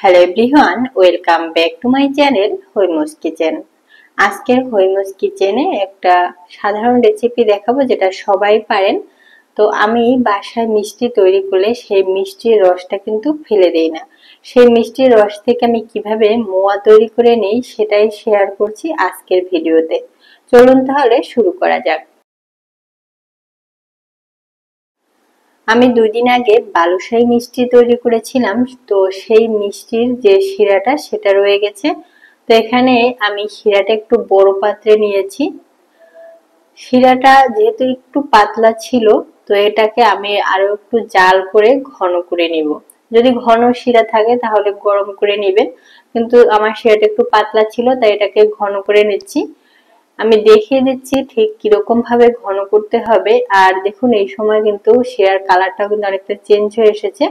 Hello everyone, welcome back to my channel হৈমস kitchen. আজকের হৈমস কিচেনে একটা সাধারণ রেসিপি দেখাবো যেটা সবাই পারেন। তো আমি বাসায় মিষ্টি তৈরি করলে সেই মিষ্টির রসটা কিন্তু ফেলে দেই না। সেই মিষ্টির রস থেকে আমি কিভাবে মোয়া তৈরি করে নিই সেটাই শেয়ার করছি আজকের ভিডিওতে। চলুন তাহলে শুরু করা যাক। আমি 2 দিন আগে বালুশাহী মিষ্টি তৈরি করেছিলাম, তো সেই মিষ্টির যে শিরাটা সেটা রয়ে গেছে। তো এখানে আমি শিরাটা একটু বড় পাত্রে নিয়েছি। শিরাটা যেহেতু একটু পাতলা ছিল, তো এটাকে আমি আরো একটু জাল করে ঘন করে নিব। যদি ঘন শিরা থাকে তাহলে গরম করে নেবেন, কিন্তু আমার শিরাটা একটু পাতলা ছিল তাই এটাকে ঘন করে নিচ্ছি। আমি দেখিয়ে দিচ্ছি ঠিক কিরকম ভাবে ঘন করতে হবে। আর দেখুন এই সময় কিন্তু শিরার কালারটা কিন্তু অনেকটা চেঞ্জ হয়ে এসেছে।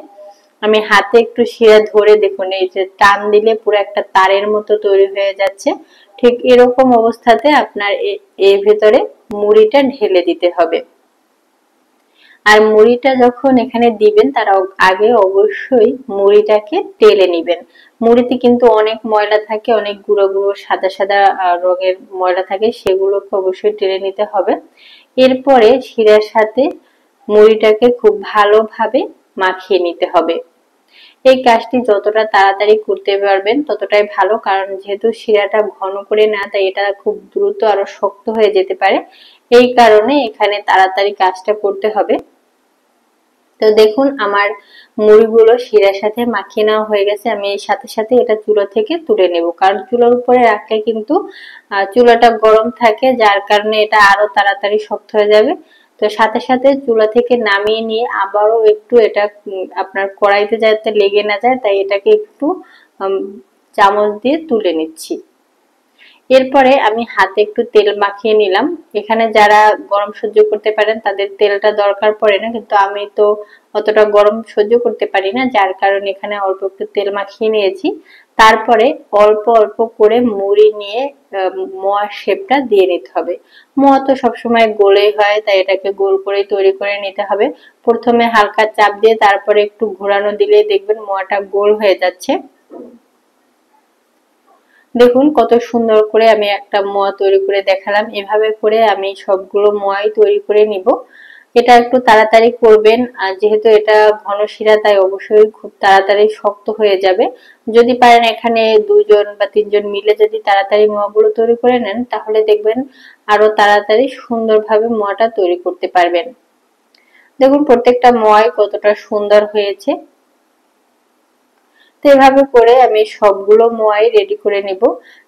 আমি হাতে একটু শিরা ধরে দেখুন, এই যে টান দিলে পুরো একটা তারের মতো তৈরি হয়ে যাচ্ছে। ঠিক এরকম অবস্থাতে আপনার এর ভেতরে মুড়িটা ঢেলে দিতে হবে। আর মুড়িটা যখন এখানে দিবেন তার আগে অবশ্যই মুড়িটাকে টেলে নিবেন। মুড়িতে কিন্তু অনেক ময়লা থাকে, অনেক গুঁড়ো গুঁড়ো সাদা সাদা রঙের ময়লা থাকে, সেগুলোকে অবশ্যই টেলে নিতে হবে। এরপরে শিরার সাথে মুড়িটাকে খুব ভালোভাবে মাখিয়ে নিতে হবে। এই কাজটি যতটা তাড়াতাড়ি করতে পারবেন ততটাই ভালো, কারণ যেহেতু শিরাটা ঘন করে না তাই এটা খুব দ্রুত আরো শক্ত হয়ে যেতে পারে। এই কারণে এখানে তাড়াতাড়ি কাজটা করতে হবে। তো দেখুন আমার মুড়িগুলো শিরার সাথে মাখিয়ে নেওয়া হয়ে গেছে। আমি এই সাথে সাথে এটা চুলা থেকে তুলে নেব, কারণ চুলার উপরে রাখলে কিন্তু চুলাটা গরম থাকে, যার কারণে এটা আরো তাড়াতাড়ি শক্ত হয়ে যাবে। তো সাথে সাথে চুলা থেকে নামিয়ে নিয়ে আবারও একটু এটা আপনার কড়াইতে যাতে লেগে না যায় তাই এটাকে একটু চামচ দিয়ে তুলে নিচ্ছি। এরপরে আমি হাতে একটু তেল মাখিয়ে নিলাম। এখানে যারা গরম সহ্য করতে পারেন তাদের তেলটা দরকার পড়ে না, কিন্তু আমি তো অতটা গরম সহ্য করতে পারি না, যার কারণে এখানে অল্প একটু তেল মাখিয়ে নিয়েছি। তারপরে অল্প অল্প করে মুড়ি নিয়ে মোয়ার শেপটা দিয়ে নিতে হবে। মোয়া তো সবসময় গোলেই হয়, তাই এটাকে গোল করে তৈরি করে নিতে হবে। প্রথমে হালকা চাপ দিয়ে তারপরে একটু ঘোরানো দিলে দেখবেন মোয়াটা গোল হয়ে যাচ্ছে। দেখুন কত সুন্দর করে আমি একটা মোয়া তৈরি করে দেখালাম। এভাবে করে আমি সবগুলো মোয়াই তৈরি করে নিব। এটা একটু তাড়াতাড়ি করবেন, আর যেহেতু এটা ঘন শিরা তাই অবশ্যই খুব তাড়াতাড়ি শক্ত হয়ে যাবে। যদি পারেন এখানে 2 জন বা 3 জন মিলে যদি তাড়াতাড়ি মোয়াগুলো তৈরি করে নেন তাহলে দেখবেন আরো তাড়াতাড়ি সুন্দরভাবে মোয়াটা তৈরি করতে পারবেন। দেখুন প্রত্যেকটা মোয়াই কতটা সুন্দর হয়েছে। তো এভাবে করে আমি সবগুলো মোয়াই রেডি করে নিব।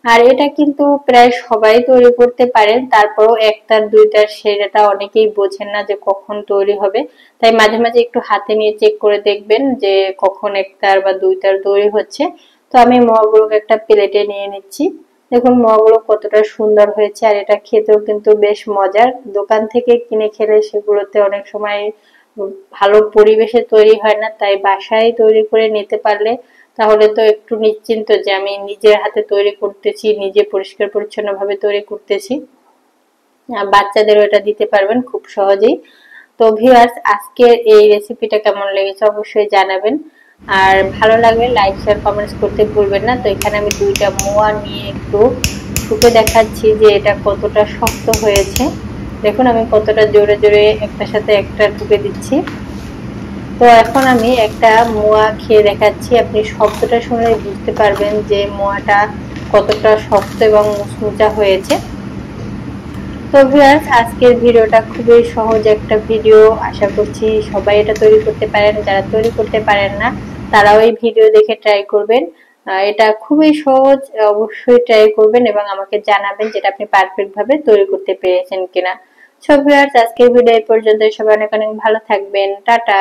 আর এটা কিন্তু প্রায় সবাই তৈরি করতে পারেন, তারপরও একটার দুইটার সেটা অনেকেই বোঝেন না যে কখন তৈরি হবে, তাই মাঝে মাঝে একটু হাতে নিয়ে চেক করে দেখবেন যে কখন একটার বা দুইটার তৈরি হচ্ছে। তো আমি মোয়াগুলোকে একটা প্লেটে নিয়ে নিচ্ছি। দেখুন মোয়াগুলো কতটা সুন্দর হয়েছে, আর এটা খেতেও কিন্তু বেশ মজার। দোকান থেকে কিনে খেলে সেগুলোতে অনেক সময় ভালো পরিবেশে তৈরি হয় না, তাই বাসায় তৈরি করে নিতে পারলে তাহলে তো একটু নিশ্চিন্ত যে আমি নিজের হাতে তৈরি করতেছি, নিজে পরিষ্কার পরিচ্ছন্ন ভাবে তৈরি করতেছি। বাচ্চাদেরও এটা দিতে পারবেন খুব সহজেই। তো ভিউয়ার্স, আজকের এই রেসিপিটা কেমন লেগেছে অবশ্যই জানাবেন, আর ভালো লাগলে লাইক শেয়ার কমেন্টস করতে ভুলবেন না। তো এখানে আমি 2টা মোয়া নিয়ে একটু ঠুকে দেখাচ্ছি যে এটা কতটা শক্ত হয়েছে। দেখুন আমি কতটা জোরে জোরে একটার সাথে একটা ঠুকে দিচ্ছি। তো এখন আমি একটা মোয়া খেয়ে দেখাচ্ছি, আপনি শব্দটা শুনে বুঝতে পারবেন যে মোয়াটা কতটা শক্ত এবং মুচমুচা হয়েছে। তো ভিউয়ার্স, আজকের ভিডিওটা খুবই সহজ একটা ভিডিও, আশা করছি সবাই এটা তৈরি করতে পারেন। যারা তৈরি করতে পারেন না তারাও এই ভিডিও দেখে ট্রাই করবেন। এটা খুবই সহজ, অবশ্যই ট্রাই করবেন এবং আমাকে জানাবেন যেটা আপনি পারফেক্ট ভাবে তৈরি করতে পেরেছেন কিনা। সো ভিউয়ার্স, আজকের ভিডিও এই পর্যন্ত। সবাই অনেক অনেক ভালো থাকবেন। টাটা।